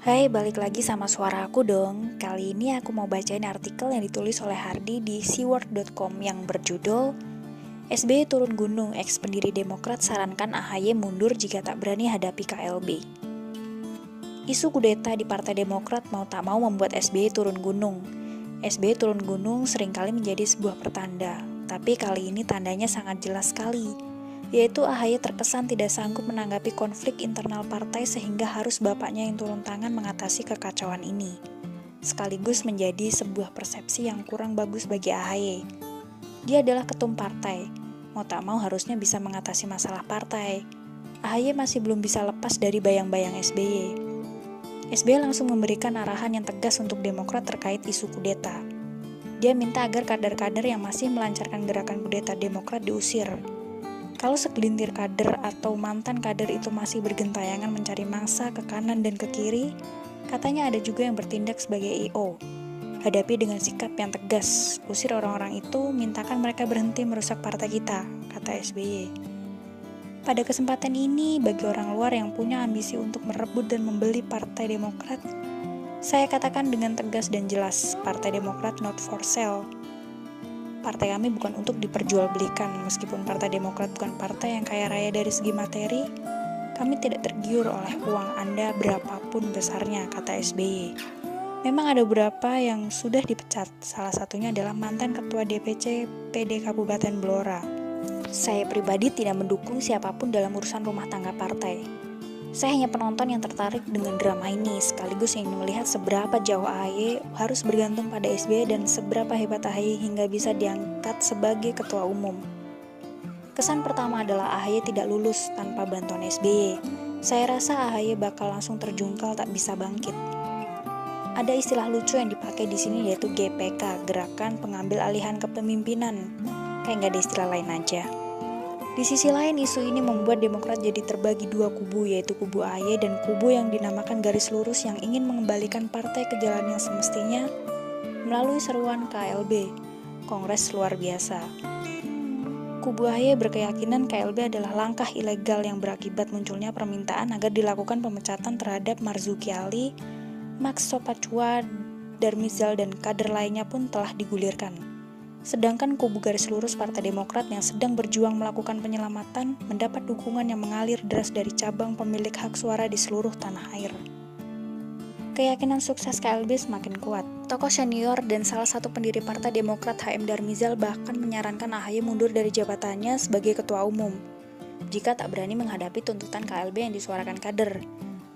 Hai, balik lagi sama suara aku dong. Kali ini aku mau bacain artikel yang ditulis oleh Hardi di seaworld.com yang berjudul SBY turun gunung, ex pendiri Demokrat sarankan AHY mundur jika tak berani hadapi KLB. Isu kudeta di Partai Demokrat mau tak mau membuat SBY turun gunung. SBY turun gunung seringkali menjadi sebuah pertanda, tapi kali ini tandanya sangat jelas sekali, yaitu AHY terkesan tidak sanggup menanggapi konflik internal partai sehingga harus bapaknya yang turun tangan mengatasi kekacauan ini. Sekaligus menjadi sebuah persepsi yang kurang bagus bagi AHY. Dia adalah ketum partai, mau tak mau harusnya bisa mengatasi masalah partai. AHY masih belum bisa lepas dari bayang-bayang SBY. SBY langsung memberikan arahan yang tegas untuk Demokrat terkait isu kudeta. Dia minta agar kader-kader yang masih melancarkan gerakan kudeta Demokrat diusir. Kalau segelintir kader atau mantan kader itu masih bergentayangan mencari mangsa ke kanan dan ke kiri, katanya ada juga yang bertindak sebagai I.O. Hadapi dengan sikap yang tegas, usir orang-orang itu, mintakan mereka berhenti merusak partai kita, kata SBY. Pada kesempatan ini, bagi orang luar yang punya ambisi untuk merebut dan membeli Partai Demokrat, saya katakan dengan tegas dan jelas, Partai Demokrat not for sale. Partai kami bukan untuk diperjualbelikan, meskipun Partai Demokrat bukan partai yang kaya raya dari segi materi, kami tidak tergiur oleh uang Anda berapapun besarnya, kata SBY. Memang ada beberapa yang sudah dipecat, salah satunya adalah mantan Ketua DPC PD Kabupaten Blora. Saya pribadi tidak mendukung siapapun dalam urusan rumah tangga partai. Saya hanya penonton yang tertarik dengan drama ini, sekaligus ingin melihat seberapa jauh AHY harus bergantung pada SBY dan seberapa hebat AHY hingga bisa diangkat sebagai ketua umum. Kesan pertama adalah AHY tidak lulus tanpa bantuan SBY. Saya rasa AHY bakal langsung terjungkal tak bisa bangkit. Ada istilah lucu yang dipakai di sini yaitu GPK, Gerakan Pengambil Alihan Kepemimpinan. Kayak nggak ada istilah lain aja. Di sisi lain, isu ini membuat Demokrat jadi terbagi dua kubu, yaitu kubu AHY dan kubu yang dinamakan Garis Lurus yang ingin mengembalikan partai ke jalan yang semestinya melalui seruan KLB, Kongres Luar Biasa. Kubu AHY berkeyakinan KLB adalah langkah ilegal yang berakibat munculnya permintaan agar dilakukan pemecatan terhadap Marzuki Ali, Max Sopacua, Darmizal, dan kader lainnya pun telah digulirkan. Sedangkan kubu Garis Lurus Partai Demokrat yang sedang berjuang melakukan penyelamatan mendapat dukungan yang mengalir deras dari cabang pemilik hak suara di seluruh tanah air. Keyakinan sukses KLB semakin kuat. Tokoh senior dan salah satu pendiri Partai Demokrat HM Darmizal bahkan menyarankan AHY mundur dari jabatannya sebagai ketua umum jika tak berani menghadapi tuntutan KLB yang disuarakan kader.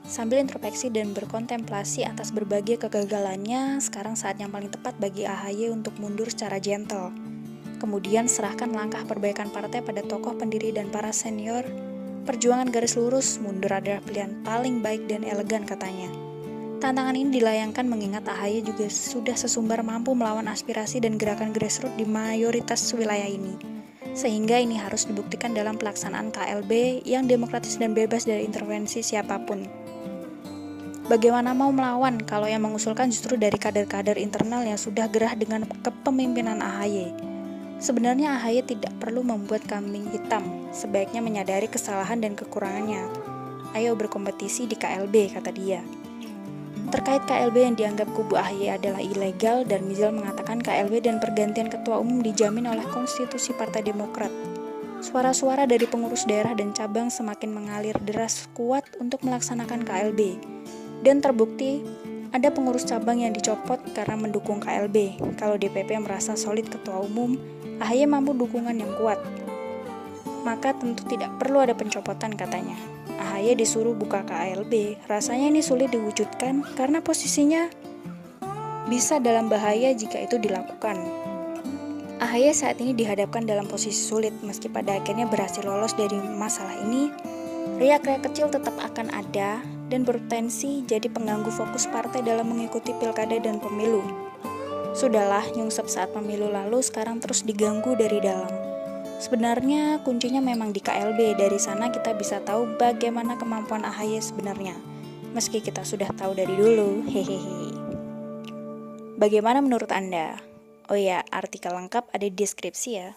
Sambil introspeksi dan berkontemplasi atas berbagai kegagalannya, sekarang saat yang paling tepat bagi AHY untuk mundur secara gentle. Kemudian serahkan langkah perbaikan partai pada tokoh pendiri dan para senior. Perjuangan garis lurus, mundur adalah pilihan paling baik dan elegan katanya. Tantangan ini dilayangkan mengingat AHY juga sudah sesumbar mampu melawan aspirasi dan gerakan grassroots di mayoritas wilayah ini. Sehingga ini harus dibuktikan dalam pelaksanaan KLB yang demokratis dan bebas dari intervensi siapapun. Bagaimana mau melawan kalau yang mengusulkan justru dari kader-kader internal yang sudah gerah dengan kepemimpinan AHY? Sebenarnya AHY tidak perlu membuat kambing hitam, sebaiknya menyadari kesalahan dan kekurangannya. Ayo berkompetisi di KLB, kata dia. Terkait KLB yang dianggap kubu AHY adalah ilegal, Darmizal mengatakan KLB dan pergantian ketua umum dijamin oleh konstitusi Partai Demokrat. Suara-suara dari pengurus daerah dan cabang semakin mengalir deras kuat untuk melaksanakan KLB. Dan terbukti, ada pengurus cabang yang dicopot karena mendukung KLB. Kalau DPP merasa solid ketua umum, AHY mampu dukungan yang kuat. Maka tentu tidak perlu ada pencopotan katanya. AHY disuruh buka KLB, rasanya ini sulit diwujudkan karena posisinya bisa dalam bahaya jika itu dilakukan. AHY saat ini dihadapkan dalam posisi sulit, meski pada akhirnya berhasil lolos dari masalah ini, riak-riak kecil tetap akan ada dan berpotensi jadi pengganggu fokus partai dalam mengikuti pilkada dan pemilu. Sudahlah, nyungsep saat pemilu lalu sekarang terus diganggu dari dalam. Sebenarnya kuncinya memang di KLB, dari sana kita bisa tahu bagaimana kemampuan AHY sebenarnya. Meski kita sudah tahu dari dulu, hehehe. Bagaimana menurut Anda? Oh ya, artikel lengkap ada di deskripsi ya.